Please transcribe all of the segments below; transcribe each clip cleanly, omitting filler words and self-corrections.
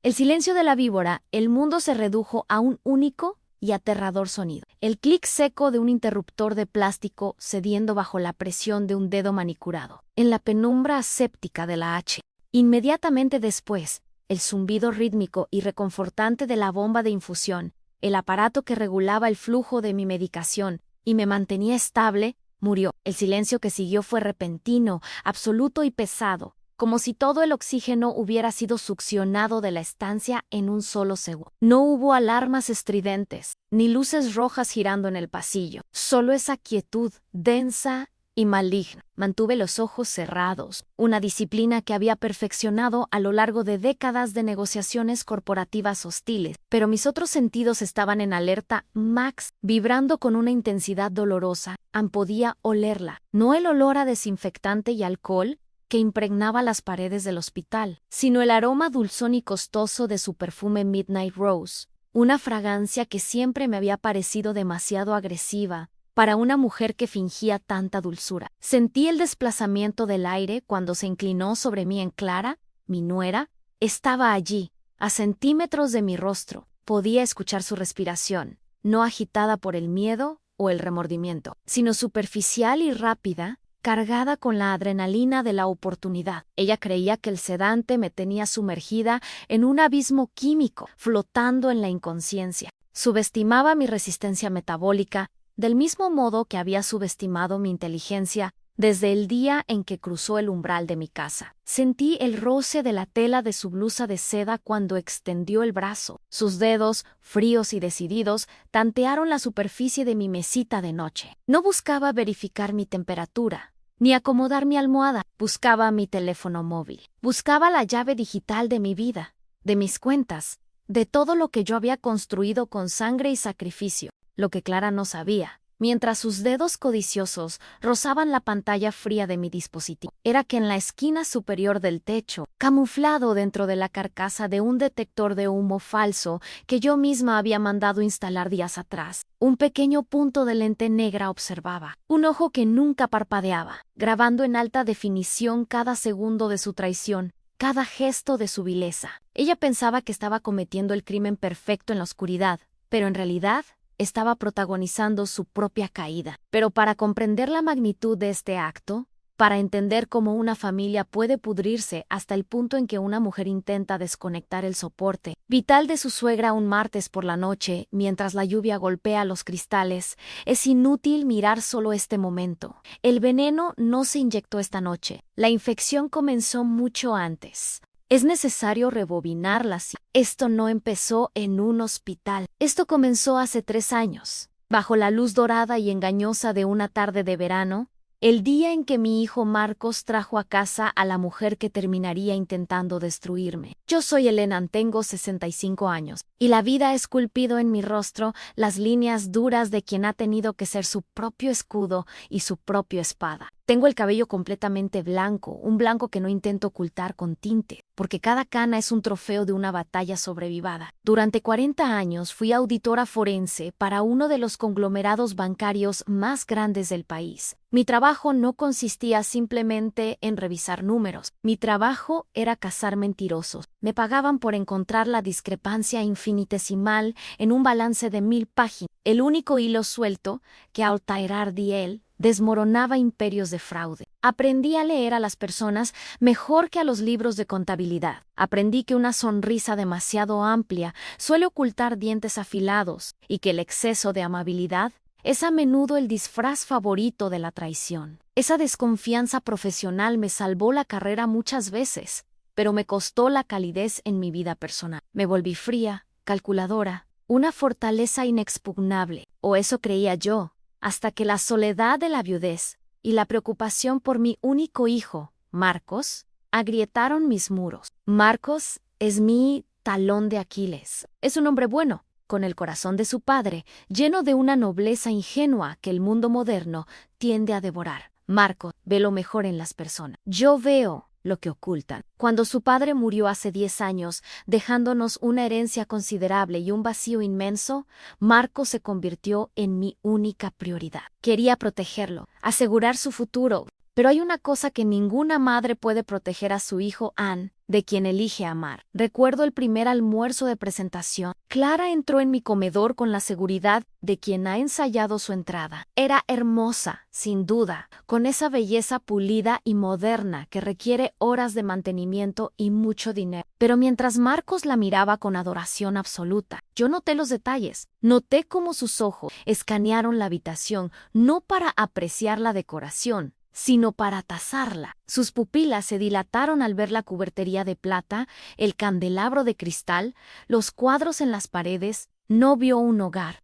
El silencio de la víbora, el mundo se redujo a un único y aterrador sonido. El clic seco de un interruptor de plástico cediendo bajo la presión de un dedo manicurado, en la penumbra aséptica de la H. Inmediatamente después, el zumbido rítmico y reconfortante de la bomba de infusión, el aparato que regulaba el flujo de mi medicación y me mantenía estable, murió. El silencio que siguió fue repentino, absoluto y pesado, como si todo el oxígeno hubiera sido succionado de la estancia en un solo segundo. No hubo alarmas estridentes, ni luces rojas girando en el pasillo, solo esa quietud densa y maligna. Mantuve los ojos cerrados, una disciplina que había perfeccionado a lo largo de décadas de negociaciones corporativas hostiles, pero mis otros sentidos estaban en alerta max, vibrando con una intensidad dolorosa. Podía olerla, no el olor a desinfectante y alcohol que impregnaba las paredes del hospital, sino el aroma dulzón y costoso de su perfume Midnight Rose, una fragancia que siempre me había parecido demasiado agresiva para una mujer que fingía tanta dulzura. Sentí el desplazamiento del aire cuando se inclinó sobre mí en Clara, mi nuera. Estaba allí, a centímetros de mi rostro. Podía escuchar su respiración, no agitada por el miedo o el remordimiento, sino superficial y rápida, cargada con la adrenalina de la oportunidad. Ella creía que el sedante me tenía sumergida en un abismo químico, flotando en la inconsciencia. Subestimaba mi resistencia metabólica, del mismo modo que había subestimado mi inteligencia desde el día en que cruzó el umbral de mi casa. Sentí el roce de la tela de su blusa de seda cuando extendió el brazo. Sus dedos, fríos y decididos, tantearon la superficie de mi mesita de noche. No buscaba verificar mi temperatura, ni acomodar mi almohada. Buscaba mi teléfono móvil. Buscaba la llave digital de mi vida, de mis cuentas, de todo lo que yo había construido con sangre y sacrificio. Lo que Clara no sabía, mientras sus dedos codiciosos rozaban la pantalla fría de mi dispositivo, era que en la esquina superior del techo, camuflado dentro de la carcasa de un detector de humo falso que yo misma había mandado instalar días atrás, un pequeño punto de lente negra observaba, un ojo que nunca parpadeaba, grabando en alta definición cada segundo de su traición, cada gesto de su vileza. Ella pensaba que estaba cometiendo el crimen perfecto en la oscuridad, pero en realidad estaba protagonizando su propia caída. Pero para comprender la magnitud de este acto, para entender cómo una familia puede pudrirse hasta el punto en que una mujer intenta desconectar el soporte vital de su suegra un martes por la noche mientras la lluvia golpea los cristales, es inútil mirar solo este momento. El veneno no se inyectó esta noche. La infección comenzó mucho antes. Es necesario rebobinarla. Esto no empezó en un hospital. Esto comenzó hace 3 años, bajo la luz dorada y engañosa de una tarde de verano, el día en que mi hijo Marcos trajo a casa a la mujer que terminaría intentando destruirme. Yo soy Elena, tengo 65 años, y la vida ha esculpido en mi rostro las líneas duras de quien ha tenido que ser su propio escudo y su propia espada. Tengo el cabello completamente blanco, un blanco que no intento ocultar con tinte, porque cada cana es un trofeo de una batalla sobrevivada. Durante 40 años fui auditora forense para uno de los conglomerados bancarios más grandes del país. Mi trabajo no consistía simplemente en revisar números. Mi trabajo era cazar mentirosos. Me pagaban por encontrar la discrepancia infinitesimal en un balance de 1000 páginas. El único hilo suelto que Altair Ardiel desmoronaba imperios de fraude. Aprendí a leer a las personas mejor que a los libros de contabilidad. Aprendí que una sonrisa demasiado amplia suele ocultar dientes afilados y que el exceso de amabilidad es a menudo el disfraz favorito de la traición. Esa desconfianza profesional me salvó la carrera muchas veces, pero me costó la calidez en mi vida personal. Me volví fría, calculadora, una fortaleza inexpugnable, o eso creía yo, hasta que la soledad de la viudez y la preocupación por mi único hijo, Marcos, agrietaron mis muros. Marcos es mi talón de Aquiles. Es un hombre bueno, con el corazón de su padre, lleno de una nobleza ingenua que el mundo moderno tiende a devorar. Marcos ve lo mejor en las personas. Yo veo lo que ocultan. Cuando su padre murió hace 10 años, dejándonos una herencia considerable y un vacío inmenso, Marcos se convirtió en mi única prioridad. Quería protegerlo, asegurar su futuro, pero hay una cosa que ninguna madre puede proteger a su hijo, Anne, de quien elige amar. Recuerdo el primer almuerzo de presentación. Clara entró en mi comedor con la seguridad de quien ha ensayado su entrada. Era hermosa, sin duda, con esa belleza pulida y moderna que requiere horas de mantenimiento y mucho dinero. Pero mientras Marcos la miraba con adoración absoluta, yo noté los detalles. Noté cómo sus ojos escanearon la habitación, no para apreciar la decoración, sino para tasarla. Sus pupilas se dilataron al ver la cubertería de plata, el candelabro de cristal, los cuadros en las paredes. No vio un hogar.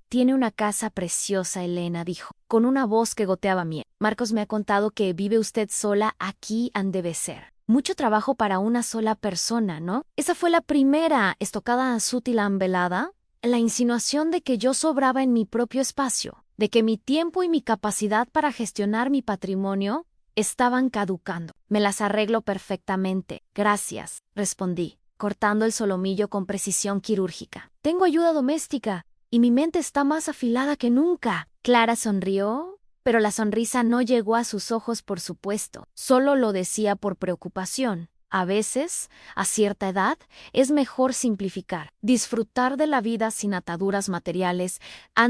Tiene una casa preciosa, Elena, dijo, con una voz que goteaba miel. Marcos me ha contado que vive usted sola aquí, debe ser. Mucho trabajo para una sola persona, ¿no? Esa fue la primera estocada sutil velada. La insinuación de que yo sobraba en mi propio espacio, de que mi tiempo y mi capacidad para gestionar mi patrimonio estaban caducando. Me las arreglo perfectamente. Gracias, respondí, cortando el solomillo con precisión quirúrgica. Tengo ayuda doméstica y mi mente está más afilada que nunca. Clara sonrió, pero la sonrisa no llegó a sus ojos, por supuesto. Solo lo decía por preocupación. A veces, a cierta edad, es mejor simplificar, disfrutar de la vida sin ataduras materiales,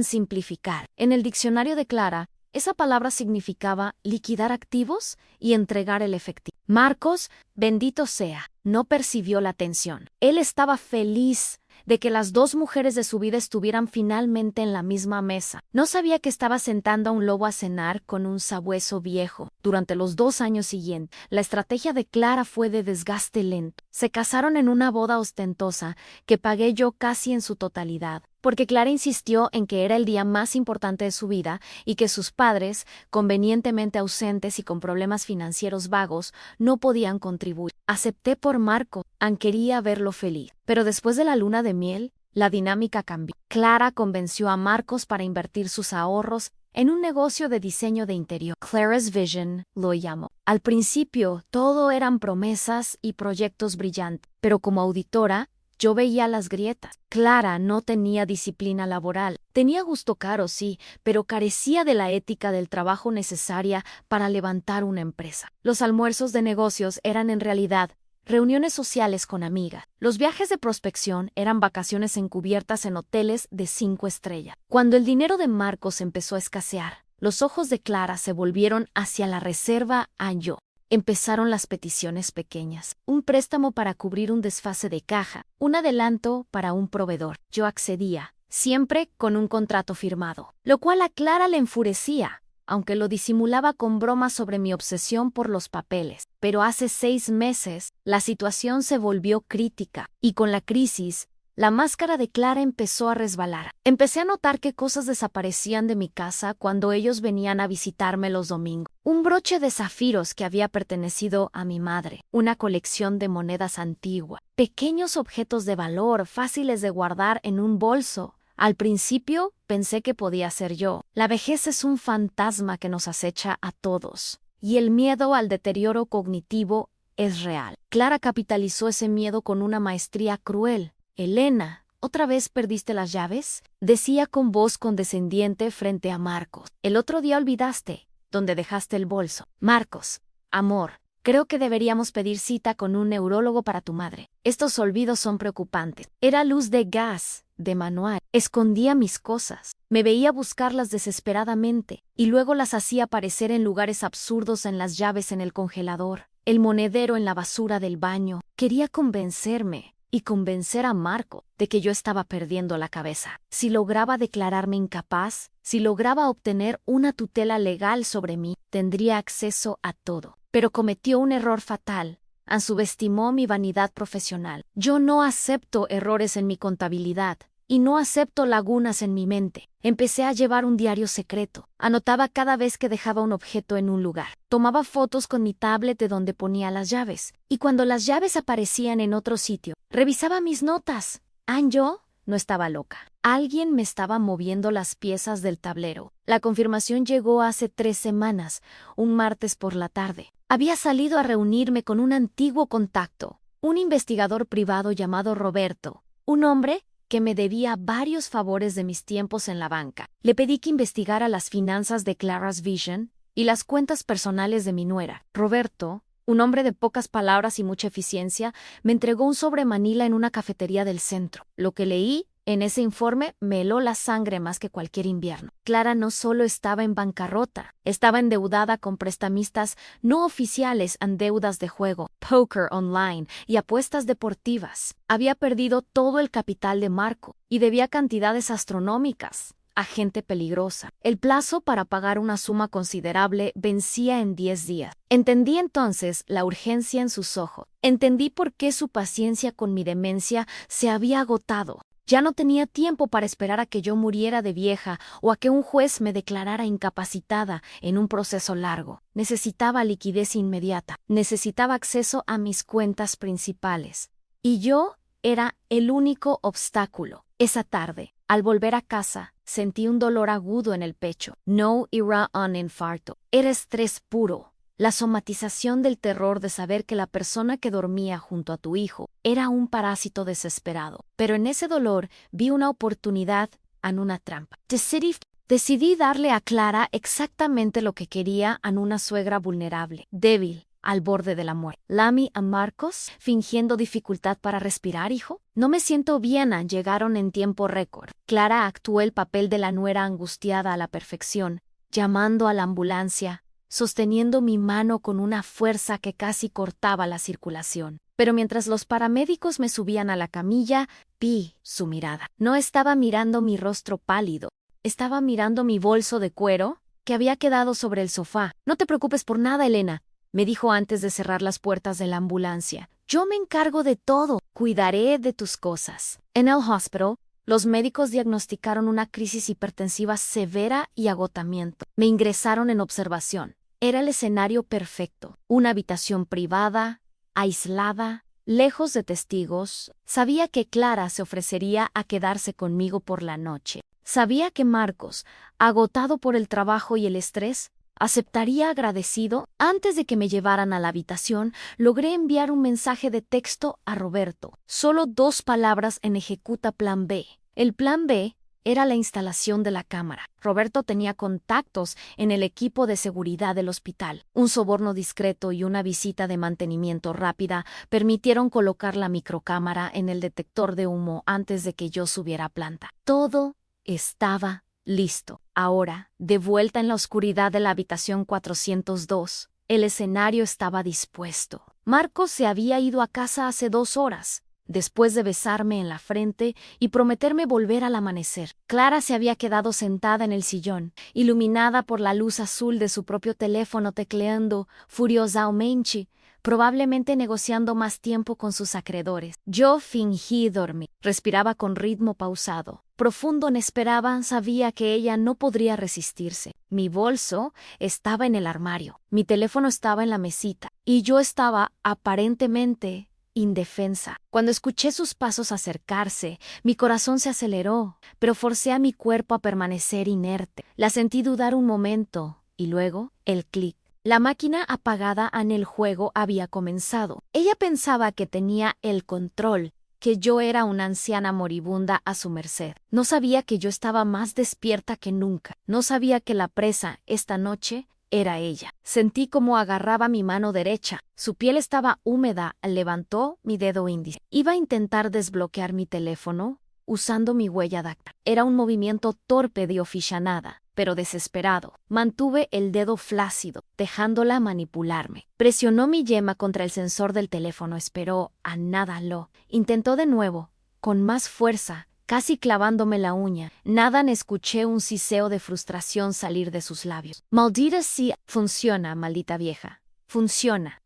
simplificar. En el diccionario de Clara, esa palabra significaba liquidar activos y entregar el efectivo. Marcos, bendito sea, no percibió la tensión. Él estaba feliz de que las dos mujeres de su vida estuvieran finalmente en la misma mesa. No sabía que estaba sentando a un lobo a cenar con un sabueso viejo. Durante los 2 años siguientes, la estrategia de Clara fue de desgaste lento. Se casaron en una boda ostentosa que pagué yo casi en su totalidad, porque Clara insistió en que era el día más importante de su vida y que sus padres, convenientemente ausentes y con problemas financieros vagos, no podían contribuir. Acepté por Marco, quería verlo feliz. Pero después de la luna de miel, la dinámica cambió. Clara convenció a Marcos para invertir sus ahorros en un negocio de diseño de interior. Clara's Vision lo llamó. Al principio, todo eran promesas y proyectos brillantes, pero como auditora, yo veía las grietas. Clara no tenía disciplina laboral. Tenía gusto caro, sí, pero carecía de la ética del trabajo necesaria para levantar una empresa. Los almuerzos de negocios eran en realidad reuniones sociales con amigas. Los viajes de prospección eran vacaciones encubiertas en hoteles de 5 estrellas. Cuando el dinero de Marcos empezó a escasear, los ojos de Clara se volvieron hacia la reserva a yo. Empezaron las peticiones pequeñas, un préstamo para cubrir un desfase de caja, un adelanto para un proveedor. Yo accedía, siempre con un contrato firmado, lo cual a Clara le enfurecía, aunque lo disimulaba con bromas sobre mi obsesión por los papeles. Pero hace 6 meses, la situación se volvió crítica, y con la crisis, la máscara de Clara empezó a resbalar. Empecé a notar que cosas desaparecían de mi casa cuando ellos venían a visitarme los domingos. Un broche de zafiros que había pertenecido a mi madre, una colección de monedas antiguas, pequeños objetos de valor fáciles de guardar en un bolso. Al principio pensé que podía ser yo. La vejez es un fantasma que nos acecha a todos, y el miedo al deterioro cognitivo es real. Clara capitalizó ese miedo con una maestría cruel. Elena, ¿otra vez perdiste las llaves?, decía con voz condescendiente frente a Marcos. El otro día olvidaste dónde dejaste el bolso. Marcos, amor, creo que deberíamos pedir cita con un neurólogo para tu madre. Estos olvidos son preocupantes. Era luz de gas, de manual. Escondía mis cosas. Me veía buscarlas desesperadamente, y luego las hacía aparecer en lugares absurdos, en las llaves en el congelador, el monedero en la basura del baño. Quería convencerme y convencer a Marco de que yo estaba perdiendo la cabeza. Si lograba declararme incapaz, si lograba obtener una tutela legal sobre mí, tendría acceso a todo. Pero cometió un error fatal. Subestimó mi vanidad profesional. Yo no acepto errores en mi contabilidad y no acepto lagunas en mi mente. Empecé a llevar un diario secreto. Anotaba cada vez que dejaba un objeto en un lugar. Tomaba fotos con mi tablet de donde ponía las llaves. Y cuando las llaves aparecían en otro sitio, revisaba mis notas. Yo no estaba loca. Alguien me estaba moviendo las piezas del tablero. La confirmación llegó hace 3 semanas, un martes por la tarde. Había salido a reunirme con un antiguo contacto, un investigador privado llamado Roberto, un hombre que me debía varios favores de mis tiempos en la banca. Le pedí que investigara las finanzas de Clara's Vision y las cuentas personales de mi nuera. Roberto Un hombre de pocas palabras y mucha eficiencia me entregó un sobre Manila en una cafetería del centro. Lo que leí en ese informe me heló la sangre más que cualquier invierno. Clara no solo estaba en bancarrota, estaba endeudada con prestamistas no oficiales en deudas de juego, póker online y apuestas deportivas. Había perdido todo el capital de Marco y debía cantidades astronómicas a gente peligrosa. El plazo para pagar una suma considerable vencía en 10 días. Entendí entonces la urgencia en sus ojos. Entendí por qué su paciencia con mi demencia se había agotado. Ya no tenía tiempo para esperar a que yo muriera de vieja o a que un juez me declarara incapacitada en un proceso largo. Necesitaba liquidez inmediata. Necesitaba acceso a mis cuentas principales. Y yo era el único obstáculo. Esa tarde, al volver a casa, sentí un dolor agudo en el pecho. No era un infarto. Era estrés puro. La somatización del terror de saber que la persona que dormía junto a tu hijo era un parásito desesperado. Pero en ese dolor vi una oportunidad en una trampa. Decidí darle a Clara exactamente lo que quería en una suegra vulnerable, débil, al borde de la muerte. Lami a Marcos, fingiendo dificultad para respirar, hijo. No me siento bien, llegaron en tiempo récord. Clara actuó el papel de la nuera angustiada a la perfección, llamando a la ambulancia, sosteniendo mi mano con una fuerza que casi cortaba la circulación. Pero mientras los paramédicos me subían a la camilla, vi su mirada. No estaba mirando mi rostro pálido, estaba mirando mi bolso de cuero que había quedado sobre el sofá. No te preocupes por nada, Elena, me dijo antes de cerrar las puertas de la ambulancia. Yo me encargo de todo. Cuidaré de tus cosas. En el hospital, los médicos diagnosticaron una crisis hipertensiva severa y agotamiento. Me ingresaron en observación. Era el escenario perfecto. Una habitación privada, aislada, lejos de testigos. Sabía que Clara se ofrecería a quedarse conmigo por la noche. Sabía que Marcos, agotado por el trabajo y el estrés, aceptaría agradecido. Antes de que me llevaran a la habitación, logré enviar un mensaje de texto a Roberto. Solo 2 palabras en ejecuta plan B. El plan B era la instalación de la cámara. Roberto tenía contactos en el equipo de seguridad del hospital. Un soborno discreto y una visita de mantenimiento rápida permitieron colocar la microcámara en el detector de humo antes de que yo subiera a planta. Todo estaba listo. Ahora, de vuelta en la oscuridad de la habitación 402, el escenario estaba dispuesto. Marcos se había ido a casa hace 2 horas, después de besarme en la frente y prometerme volver al amanecer. Clara se había quedado sentada en el sillón, iluminada por la luz azul de su propio teléfono tecleando furiosamente, probablemente negociando más tiempo con sus acreedores. Yo fingí dormir. Respiraba con ritmo pausado. Profundo en esperaba, sabía que ella no podría resistirse. Mi bolso estaba en el armario. Mi teléfono estaba en la mesita. Y yo estaba, aparentemente, indefensa. Cuando escuché sus pasos acercarse, mi corazón se aceleró, pero forcé a mi cuerpo a permanecer inerte. La sentí dudar un momento, y luego, el clic. La máquina apagada en el juego había comenzado. Ella pensaba que tenía el control, que yo era una anciana moribunda a su merced. No sabía que yo estaba más despierta que nunca. No sabía que la presa, esta noche, era ella. Sentí como agarraba mi mano derecha. Su piel estaba húmeda. Levantó mi dedo índice. Iba a intentar desbloquear mi teléfono usando mi huella dactilar. Era un movimiento torpe de aficionada, pero desesperado. Mantuve el dedo flácido, dejándola manipularme. Presionó mi yema contra el sensor del teléfono. Esperó a nada. Intentó de nuevo, con más fuerza, casi clavándome la uña. Nada. Escuché un siseo de frustración salir de sus labios. Maldita sí, funciona, maldita vieja. Funciona.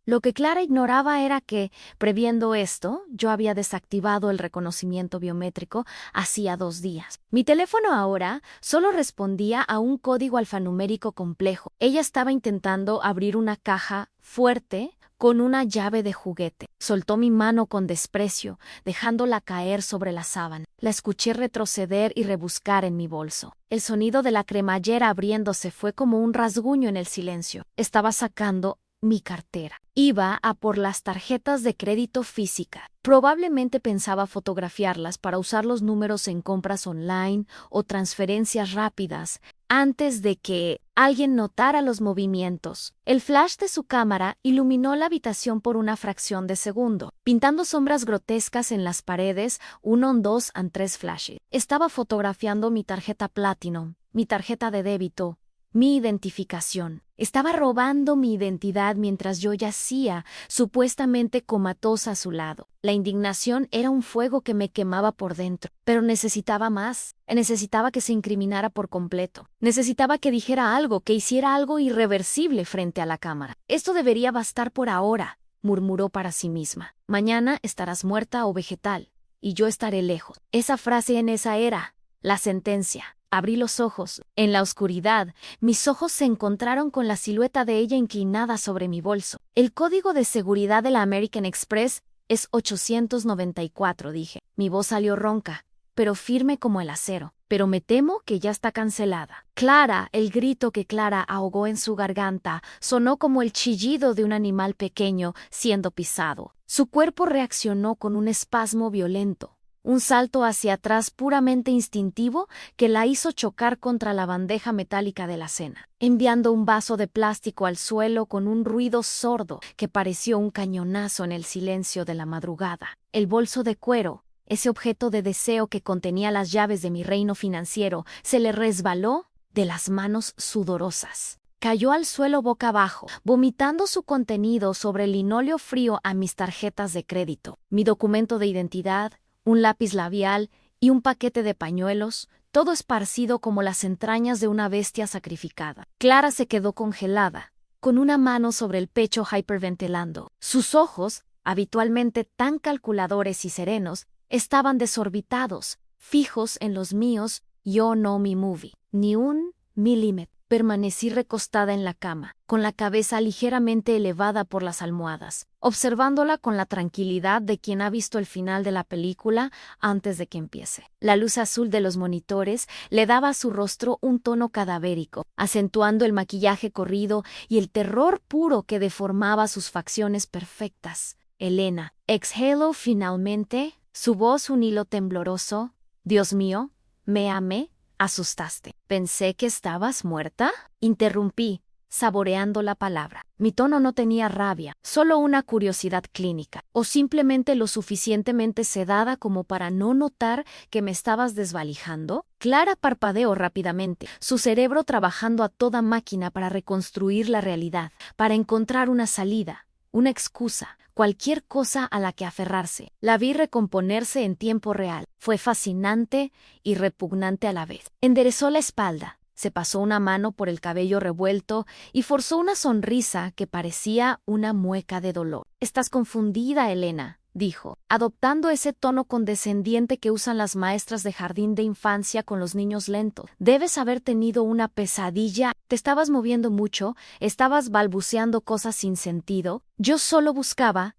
Lo que Clara ignoraba era que, previendo esto, yo había desactivado el reconocimiento biométrico hacía 2 días. Mi teléfono ahora solo respondía a un código alfanumérico complejo. Ella estaba intentando abrir una caja fuerte con una llave de juguete. Soltó mi mano con desprecio, dejándola caer sobre la sábana. La escuché retroceder y rebuscar en mi bolso. El sonido de la cremallera abriéndose fue como un rasguño en el silencio. Estaba sacando mi cartera. Iba a por las tarjetas de crédito física. Probablemente pensaba fotografiarlas para usar los números en compras online o transferencias rápidas, antes de que alguien notara los movimientos. El flash de su cámara iluminó la habitación por una fracción de segundo, pintando sombras grotescas en las paredes, 1, 2 y 3 flashes. Estaba fotografiando mi tarjeta Platinum, mi tarjeta de débito, mi identificación. Estaba robando mi identidad mientras yo yacía, supuestamente comatosa a su lado. La indignación era un fuego que me quemaba por dentro, pero necesitaba más. Necesitaba que se incriminara por completo. Necesitaba que dijera algo, que hiciera algo irreversible frente a la cámara. Esto debería bastar por ahora, murmuró para sí misma. Mañana estarás muerta o vegetal, y yo estaré lejos. Esa frase en esa era, la sentencia. Abrí los ojos. En la oscuridad, mis ojos se encontraron con la silueta de ella inclinada sobre mi bolso. El código de seguridad de la American Express es 894, dije. Mi voz salió ronca, pero firme como el acero. Pero me temo que ya está cancelada. Clara, el grito que Clara ahogó en su garganta, sonó como el chillido de un animal pequeño siendo pisado. Su cuerpo reaccionó con un espasmo violento. Un salto hacia atrás puramente instintivo que la hizo chocar contra la bandeja metálica de la cena, enviando un vaso de plástico al suelo con un ruido sordo que pareció un cañonazo en el silencio de la madrugada. El bolso de cuero, ese objeto de deseo que contenía las llaves de mi reino financiero, se le resbaló de las manos sudorosas. Cayó al suelo boca abajo, vomitando su contenido sobre el linóleo frío a mis tarjetas de crédito, mi documento de identidad, un lápiz labial y un paquete de pañuelos, todo esparcido como las entrañas de una bestia sacrificada. Clara se quedó congelada, con una mano sobre el pecho hiperventilando. Sus ojos, habitualmente tan calculadores y serenos, estaban desorbitados, fijos en los míos. Yo no mi movie, ni un milímetro. Permanecí recostada en la cama, con la cabeza ligeramente elevada por las almohadas, observándola con la tranquilidad de quien ha visto el final de la película antes de que empiece. La luz azul de los monitores le daba a su rostro un tono cadavérico, acentuando el maquillaje corrido y el terror puro que deformaba sus facciones perfectas. Elena exhaló finalmente, su voz un hilo tembloroso. Dios mío, me amé. Asustaste. ¿Pensé que estabas muerta? Interrumpí, saboreando la palabra. Mi tono no tenía rabia, solo una curiosidad clínica, o simplemente lo suficientemente sedada como para no notar que me estabas desvalijando. Clara parpadeó rápidamente, su cerebro trabajando a toda máquina para reconstruir la realidad, para encontrar una salida, una excusa, cualquier cosa a la que aferrarse. La vi recomponerse en tiempo real. Fue fascinante y repugnante a la vez. Enderezó la espalda, se pasó una mano por el cabello revuelto y forzó una sonrisa que parecía una mueca de dolor. «Estás confundida, Elena», dijo, adoptando ese tono condescendiente que usan las maestras de jardín de infancia con los niños lentos. «Debes haber tenido una pesadilla. Te estabas moviendo mucho, estabas balbuceando cosas sin sentido. Yo solo buscaba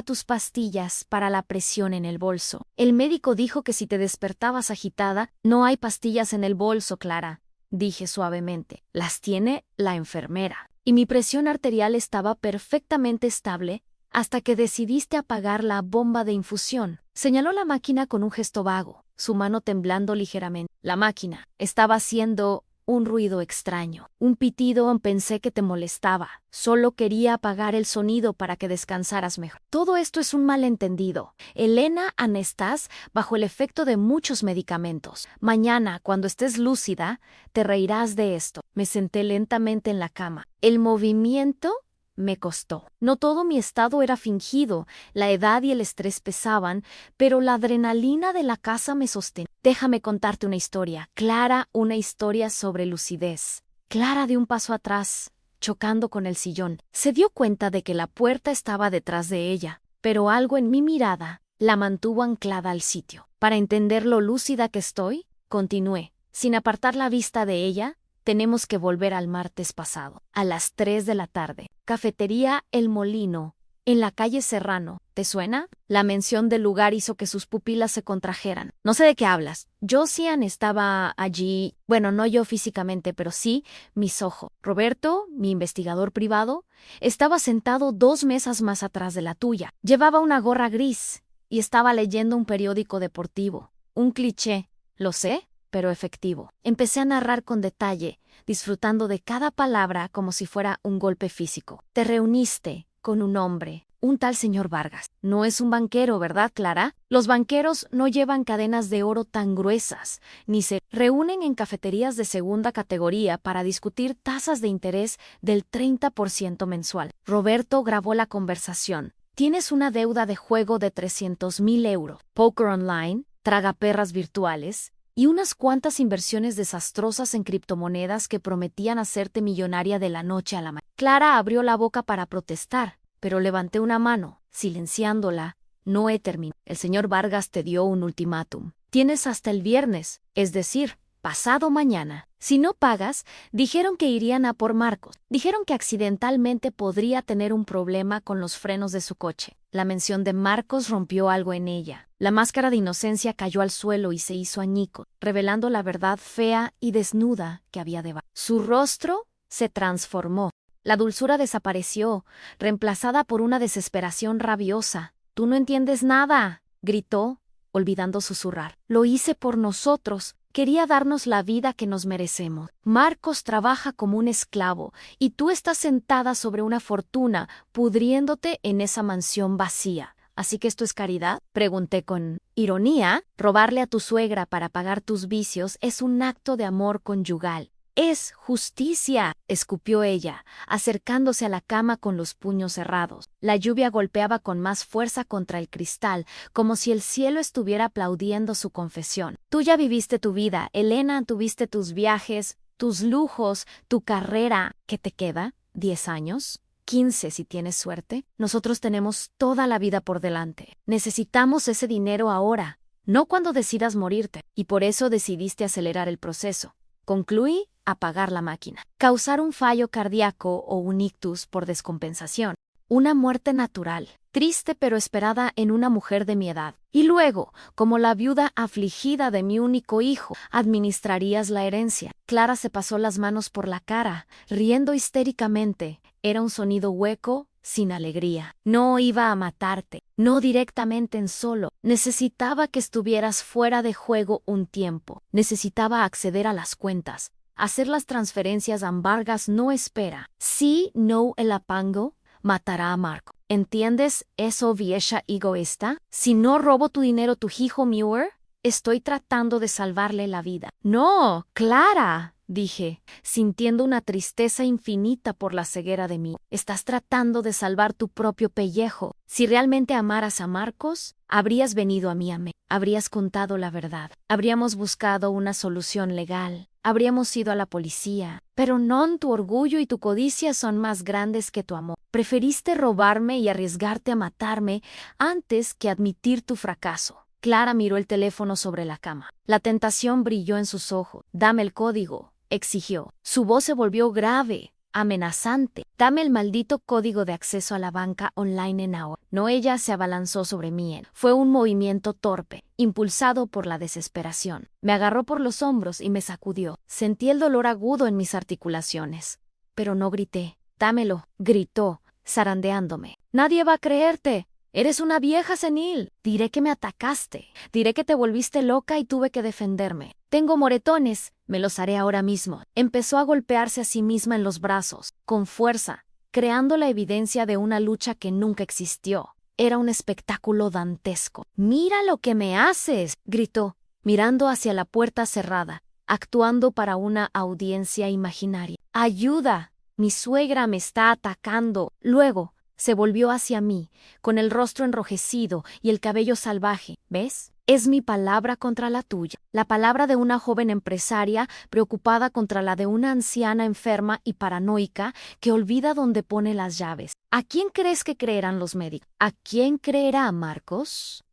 tus pastillas para la presión en el bolso. El médico dijo que si te despertabas agitada, no hay pastillas en el bolso, Clara», dije suavemente. «Las tiene la enfermera. Y mi presión arterial estaba perfectamente estable hasta que decidiste apagar la bomba de infusión». Señaló la máquina con un gesto vago, su mano temblando ligeramente. La máquina estaba haciendo un ruido extraño, un pitido. «Pensé que te molestaba. Solo quería apagar el sonido para que descansaras mejor». «Todo esto es un malentendido. Elena, estás bajo el efecto de muchos medicamentos. Mañana, cuando estés lúcida, te reirás de esto». Me senté lentamente en la cama. El movimiento me costó. No todo mi estado era fingido, la edad y el estrés pesaban, pero la adrenalina de la casa me sostenía. «Déjame contarte una historia, Clara, una historia sobre lucidez». Clara dio un paso atrás, chocando con el sillón. Se dio cuenta de que la puerta estaba detrás de ella, pero algo en mi mirada la mantuvo anclada al sitio. «Para entender lo lúcida que estoy», continué, sin apartar la vista de ella, «tenemos que volver al martes pasado, a las 3 de la tarde. Cafetería El Molino, en la calle Serrano. ¿Te suena?». La mención del lugar hizo que sus pupilas se contrajeran. «No sé de qué hablas». Josian estaba allí, bueno, no yo físicamente, pero sí mis ojos. Roberto, mi investigador privado, estaba sentado 2 mesas más atrás de la tuya. Llevaba una gorra gris y estaba leyendo un periódico deportivo. Un cliché, lo sé, pero efectivo. Empecé a narrar con detalle, disfrutando de cada palabra como si fuera un golpe físico. Te reuniste con un hombre, un tal señor Vargas. No es un banquero, ¿verdad, Clara? Los banqueros no llevan cadenas de oro tan gruesas, ni se reúnen en cafeterías de segunda categoría para discutir tasas de interés del 30% mensual. Roberto grabó la conversación. Tienes una deuda de juego de 300,000 euros, póker online, tragaperras virtuales y unas cuantas inversiones desastrosas en criptomonedas que prometían hacerte millonaria de la noche a la mañana. Clara abrió la boca para protestar, pero levanté una mano, silenciándola. No he terminado. El señor Vargas te dio un ultimátum. Tienes hasta el viernes, es decir, pasado mañana. Si no pagas, dijeron que irían a por Marcos. Dijeron que accidentalmente podría tener un problema con los frenos de su coche. La mención de Marcos rompió algo en ella. La máscara de inocencia cayó al suelo y se hizo añicos, revelando la verdad fea y desnuda que había debajo. Su rostro se transformó. La dulzura desapareció, reemplazada por una desesperación rabiosa. «Tú no entiendes nada», gritó, olvidando susurrar. «Lo hice por nosotros. Quería darnos la vida que nos merecemos. Marcos trabaja como un esclavo y tú estás sentada sobre una fortuna, pudriéndote en esa mansión vacía. ¿Así que esto es caridad?», pregunté con ironía. «Robarle a tu suegra para pagar tus vicios es un acto de amor conyugal. «Es justicia», escupió ella, acercándose a la cama con los puños cerrados. La lluvia golpeaba con más fuerza contra el cristal, como si el cielo estuviera aplaudiendo su confesión. «Tú ya viviste tu vida, Elena, tuviste tus viajes, tus lujos, tu carrera. ¿Qué te queda? ¿10 años? 15 si tienes suerte. Nosotros tenemos toda la vida por delante. Necesitamos ese dinero ahora, no cuando decidas morirte. Y por eso decidiste acelerar el proceso». Concluí: apagar la máquina. Causar un fallo cardíaco o un ictus por descompensación. Una muerte natural, triste pero esperada en una mujer de mi edad. Y luego, como la viuda afligida de mi único hijo, administrarías la herencia. Clara se pasó las manos por la cara, riendo histéricamente. Era un sonido hueco, sin alegría. «No iba a matarte, no directamente en solo. Necesitaba que estuvieras fuera de juego un tiempo. Necesitaba acceder a las cuentas. Hacer las transferencias a Vargas no espera. Si no el apango, matará a Marco. ¿Entiendes eso, vieja egoísta? Si no robo tu dinero, tu hijo Muir, estoy tratando de salvarle la vida». «No, Clara», dije, sintiendo una tristeza infinita por la ceguera de mí. «Estás tratando de salvar tu propio pellejo. Si realmente amaras a Marcos, habrías venido a mí, habrías contado la verdad. Habríamos buscado una solución legal. Habríamos ido a la policía. Pero no, tu orgullo y tu codicia son más grandes que tu amor. Preferiste robarme y arriesgarte a matarme antes que admitir tu fracaso». Clara miró el teléfono sobre la cama. La tentación brilló en sus ojos. «Dame el código», exigió. Su voz se volvió grave, amenazante. «Dame el maldito código de acceso a la banca online en ahora». No, ella se abalanzó sobre mí. Fue un movimiento torpe, impulsado por la desesperación. Me agarró por los hombros y me sacudió. Sentí el dolor agudo en mis articulaciones, pero no grité. «Dámelo», gritó, zarandeándome. «Nadie va a creerte. Eres una vieja senil. Diré que me atacaste. Diré que te volviste loca y tuve que defenderme. Tengo moretones. Me los haré ahora mismo». Empezó a golpearse a sí misma en los brazos, con fuerza, creando la evidencia de una lucha que nunca existió. Era un espectáculo dantesco. «Mira lo que me haces», gritó, mirando hacia la puerta cerrada, actuando para una audiencia imaginaria. «Ayuda. Mi suegra me está atacando». Luego se volvió hacia mí, con el rostro enrojecido y el cabello salvaje. «¿Ves? Es mi palabra contra la tuya. La palabra de una joven empresaria preocupada contra la de una anciana enferma y paranoica que olvida dónde pone las llaves. ¿A quién crees que creerán los médicos? ¿A quién creerá Marcos?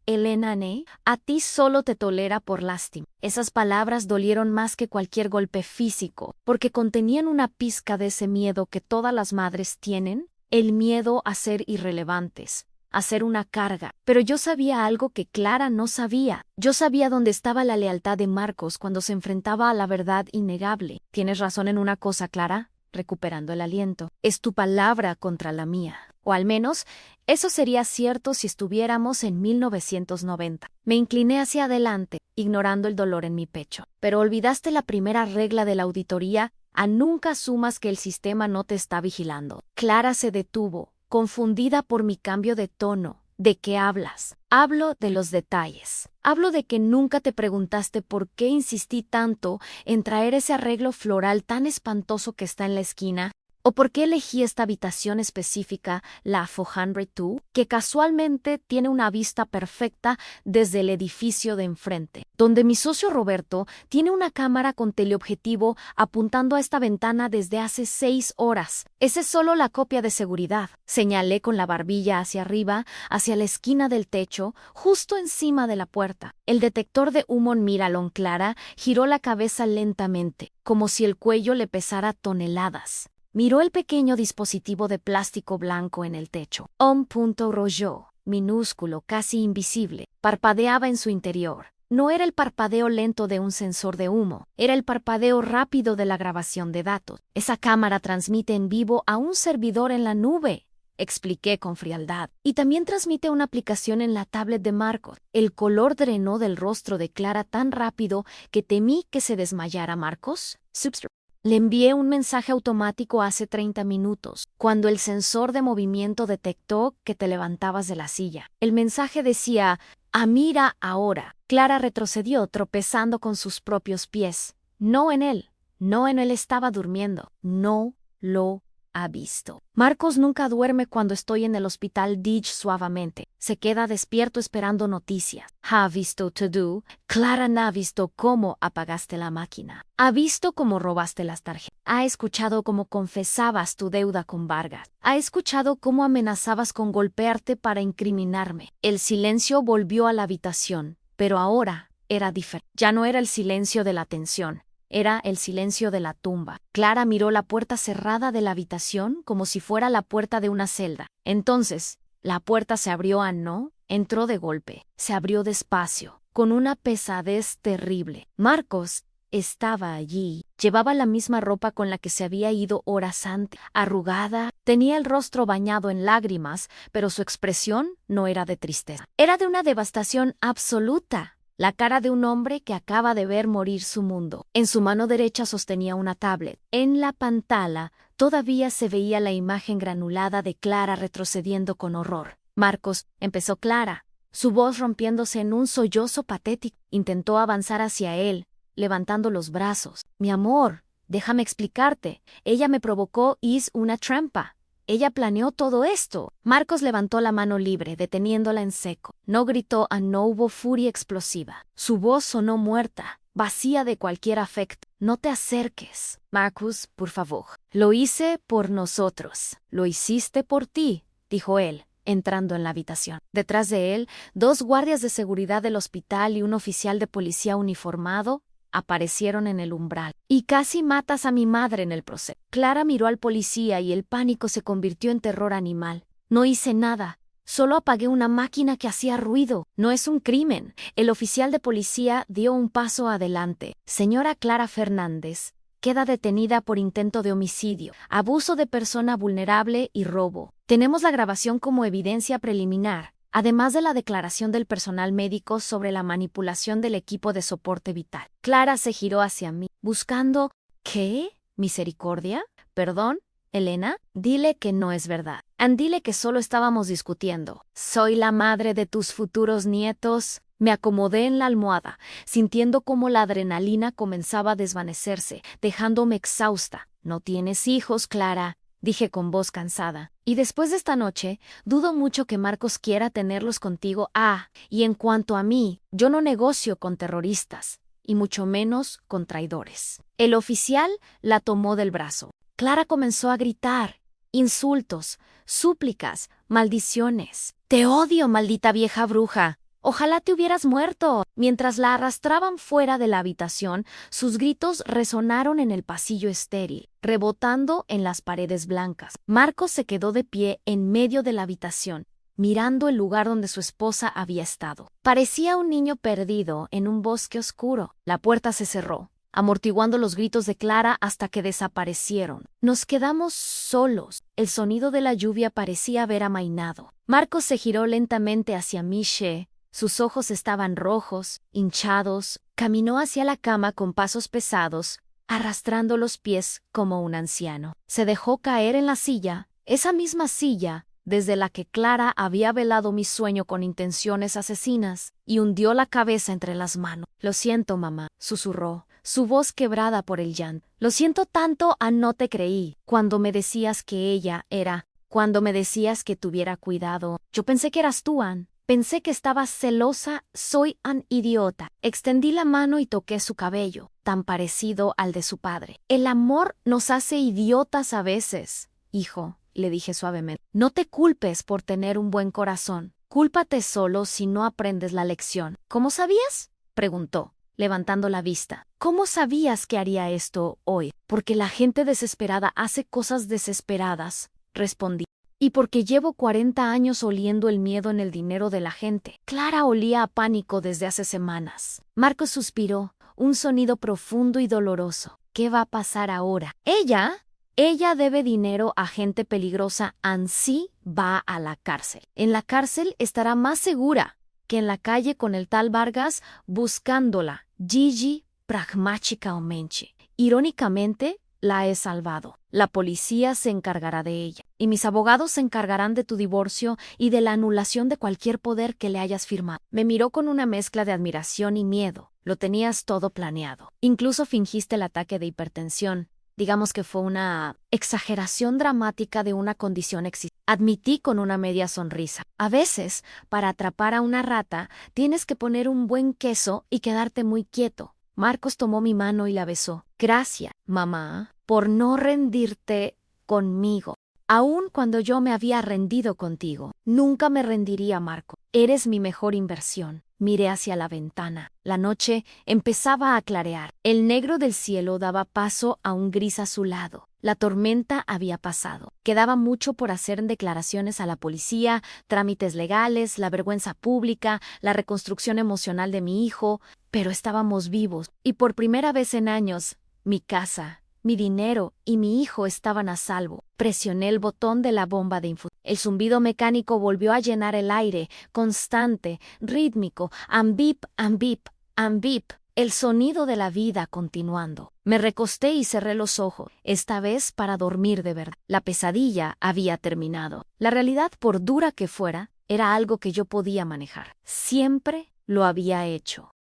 Elena, a ti solo te tolera por lástima». Esas palabras dolieron más que cualquier golpe físico, porque contenían una pizca de ese miedo que todas las madres tienen, el miedo a ser irrelevantes, a ser una carga. Pero yo sabía algo que Clara no sabía. Yo sabía dónde estaba la lealtad de Marcos cuando se enfrentaba a la verdad innegable. «Tienes razón en una cosa, Clara», recuperando el aliento. «Es tu palabra contra la mía. O al menos, eso sería cierto si estuviéramos en 1990. Me incliné hacia adelante, ignorando el dolor en mi pecho. Pero olvidaste la primera regla de la auditoría: a nunca asumas que el sistema no te está vigilando. Clara se detuvo, confundida por mi cambio de tono. ¿De qué hablas? Hablo de los detalles. Hablo de que nunca te preguntaste por qué insistí tanto en traer ese arreglo floral tan espantoso que está en la esquina. ¿O por qué elegí esta habitación específica, la 402, que casualmente tiene una vista perfecta desde el edificio de enfrente, donde mi socio Roberto tiene una cámara con teleobjetivo apuntando a esta ventana desde hace 6 horas? Esa es solo la copia de seguridad. Señalé con la barbilla hacia arriba, hacia la esquina del techo, justo encima de la puerta. El detector de humo en Miralón Clara giró la cabeza lentamente, como si el cuello le pesara toneladas. Miró el pequeño dispositivo de plástico blanco en el techo. Un punto rollo, minúsculo, casi invisible, parpadeaba en su interior. No era el parpadeo lento de un sensor de humo, era el parpadeo rápido de la grabación de datos. Esa cámara transmite en vivo a un servidor en la nube, expliqué con frialdad. Y también transmite una aplicación en la tablet de Marcos. El color drenó del rostro de Clara tan rápido que temí que se desmayara. ¿Marcos? Le envié un mensaje automático hace 30 minutos, cuando el sensor de movimiento detectó que te levantabas de la silla. El mensaje decía: mira ahora. Clara retrocedió, tropezando con sus propios pies. No en él. Estaba durmiendo. No lo ha visto. Marcos nunca duerme cuando estoy en el hospital, dije suavemente. Se queda despierto esperando noticias. Ha visto todo. Clara no ha visto cómo apagaste la máquina. Ha visto cómo robaste las tarjetas. Ha escuchado cómo confesabas tu deuda con Vargas. Ha escuchado cómo amenazabas con golpearte para incriminarme. El silencio volvió a la habitación, pero ahora era diferente. Ya no era el silencio de la tensión. Era el silencio de la tumba. Clara miró la puerta cerrada de la habitación como si fuera la puerta de una celda. Entonces, la puerta se abrió. No, entró de golpe. Se abrió despacio, con una pesadez terrible. Marcos estaba allí. Llevaba la misma ropa con la que se había ido horas antes. Arrugada, tenía el rostro bañado en lágrimas, pero su expresión no era de tristeza. Era de una devastación absoluta. La cara de un hombre que acaba de ver morir su mundo. En su mano derecha sostenía una tablet. En la pantalla todavía se veía la imagen granulada de Clara retrocediendo con horror. Marcos, empezó Clara, su voz rompiéndose en un sollozo patético. Intentó avanzar hacia él, levantando los brazos. Mi amor, déjame explicarte. Ella me provocó, es una trampa. Ella planeó todo esto. Marcos levantó la mano libre, deteniéndola en seco. No gritó, no hubo furia explosiva. Su voz sonó muerta, vacía de cualquier afecto. No te acerques, Marcus, por favor. Lo hice por nosotros. Lo hiciste por ti, dijo él, entrando en la habitación. Detrás de él, 2 guardias de seguridad del hospital y un oficial de policía uniformado aparecieron en el umbral. Y casi matas a mi madre en el proceso. Clara miró al policía y el pánico se convirtió en terror animal. No hice nada. Solo apagué una máquina que hacía ruido. No es un crimen. El oficial de policía dio un paso adelante. Señora Clara Fernández queda detenida por intento de homicidio, abuso de persona vulnerable y robo. Tenemos la grabación como evidencia preliminar, además de la declaración del personal médico sobre la manipulación del equipo de soporte vital. Clara se giró hacia mí, buscando... ¿Qué? ¿Misericordia? ¿Perdón? Elena, dile que no es verdad. Dile que solo estábamos discutiendo. Soy la madre de tus futuros nietos. Me acomodé en la almohada, sintiendo cómo la adrenalina comenzaba a desvanecerse, dejándome exhausta. No tienes hijos, Clara, dije con voz cansada. Y después de esta noche, dudo mucho que Marcos quiera tenerlos contigo. Y en cuanto a mí, yo no negocio con terroristas, y mucho menos con traidores. El oficial la tomó del brazo. Clara comenzó a gritar. Insultos, súplicas, maldiciones. Te odio, maldita vieja bruja. Ojalá te hubieras muerto. Mientras la arrastraban fuera de la habitación, sus gritos resonaron en el pasillo estéril, rebotando en las paredes blancas. Marcos se quedó de pie en medio de la habitación, mirando el lugar donde su esposa había estado. Parecía un niño perdido en un bosque oscuro. La puerta se cerró. amortiguando los gritos de Clara hasta que desaparecieron. Nos quedamos solos. El sonido de la lluvia parecía haber amainado. Marcos se giró lentamente hacia Miche. Sus ojos estaban rojos, hinchados. Caminó hacia la cama con pasos pesados, arrastrando los pies como un anciano. Se dejó caer en la silla, esa misma silla desde la que Clara había velado mi sueño con intenciones asesinas, y hundió la cabeza entre las manos. «Lo siento, mamá», susurró, su voz quebrada por el llanto. «Lo siento tanto, no te creí. Cuando me decías que ella era, cuando me decías que tuviera cuidado, yo pensé que eras tú, Ann. Pensé que estabas celosa, soy un idiota». Extendí la mano y toqué su cabello, tan parecido al de su padre. «El amor nos hace idiotas a veces, hijo», le dije suavemente. «No te culpes por tener un buen corazón. Cúlpate solo si no aprendes la lección». «¿Cómo sabías?», preguntó, levantando la vista. «¿Cómo sabías que haría esto hoy?». «Porque la gente desesperada hace cosas desesperadas», respondí. «Y porque llevo 40 años oliendo el miedo en el dinero de la gente». Clara olía a pánico desde hace semanas. Marcos suspiró, un sonido profundo y doloroso. «¿Qué va a pasar ahora?». Ella debe dinero a gente peligrosa, ansí va a la cárcel. En la cárcel estará más segura que en la calle con el tal Vargas buscándola. Gigi pragmáticamente. Irónicamente, la he salvado. La policía se encargará de ella. Y mis abogados se encargarán de tu divorcio y de la anulación de cualquier poder que le hayas firmado. Me miró con una mezcla de admiración y miedo. Lo tenías todo planeado. Incluso fingiste el ataque de hipertensión. Digamos que fue una exageración dramática de una condición existente. Admití con una media sonrisa. A veces, para atrapar a una rata, tienes que poner un buen queso y quedarte muy quieto. Marcos tomó mi mano y la besó. «Gracias, mamá, por no rendirte conmigo. Aun cuando yo me había rendido contigo, nunca me rendiría, Marco. Eres mi mejor inversión». Miré hacia la ventana. La noche empezaba a clarear. El negro del cielo daba paso a un gris azulado. La tormenta había pasado. Quedaba mucho por hacer en declaraciones a la policía, trámites legales, la vergüenza pública, la reconstrucción emocional de mi hijo, pero estábamos vivos. Y por primera vez en años, mi casa, mi dinero y mi hijo estaban a salvo. Presioné el botón de la bomba de infusión. El zumbido mecánico volvió a llenar el aire, constante, rítmico, ambip, ambip, ambip. El sonido de la vida continuando. Me recosté y cerré los ojos, esta vez para dormir de verdad. La pesadilla había terminado. La realidad, por dura que fuera, era algo que yo podía manejar. Siempre lo había hecho.